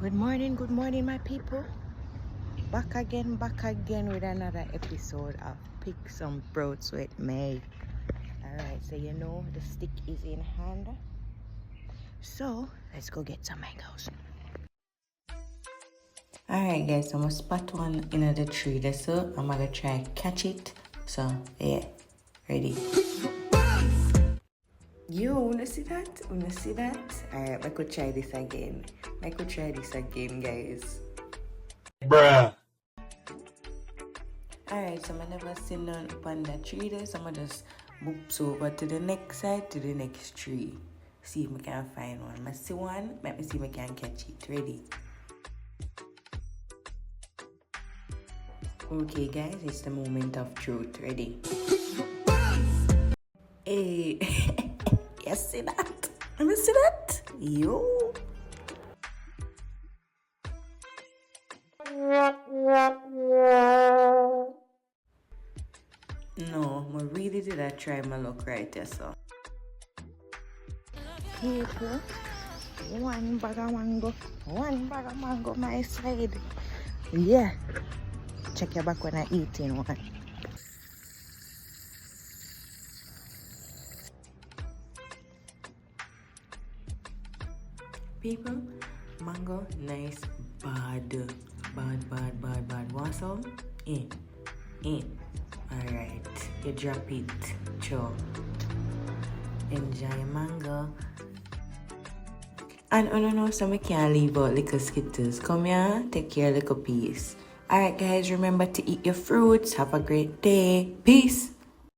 Good morning, my people. Back again with another episode of Pick Some Fruits with me. Alright, so you know the stick is in hand. So let's go get some mangoes. Alright, guys, I'm gonna spot one in the tree there, so I'm gonna try catch it. So, yeah, ready. You wanna see that? Alright, I could try this again. Guys. Bruh. Alright, so I never seen none upon that tree there, so I'm just boops over to the next side, to the next tree. See if I can find one. I see one, let me see if I can catch it. Ready? Okay guys, it's the moment of truth. Ready? Hey, you see that? You see that? Yo. No, I really did I try my luck right there, so. People, one bag of mango my side. Yeah. Check your back when I eating one. People, mango nice, bad. Want some? Alright, you drop it. Cho. Enjoy mango. And oh no, so we can't leave out little skittles. Come here, take your little piece. Alright guys, remember to eat your fruits. Have a great day. Peace.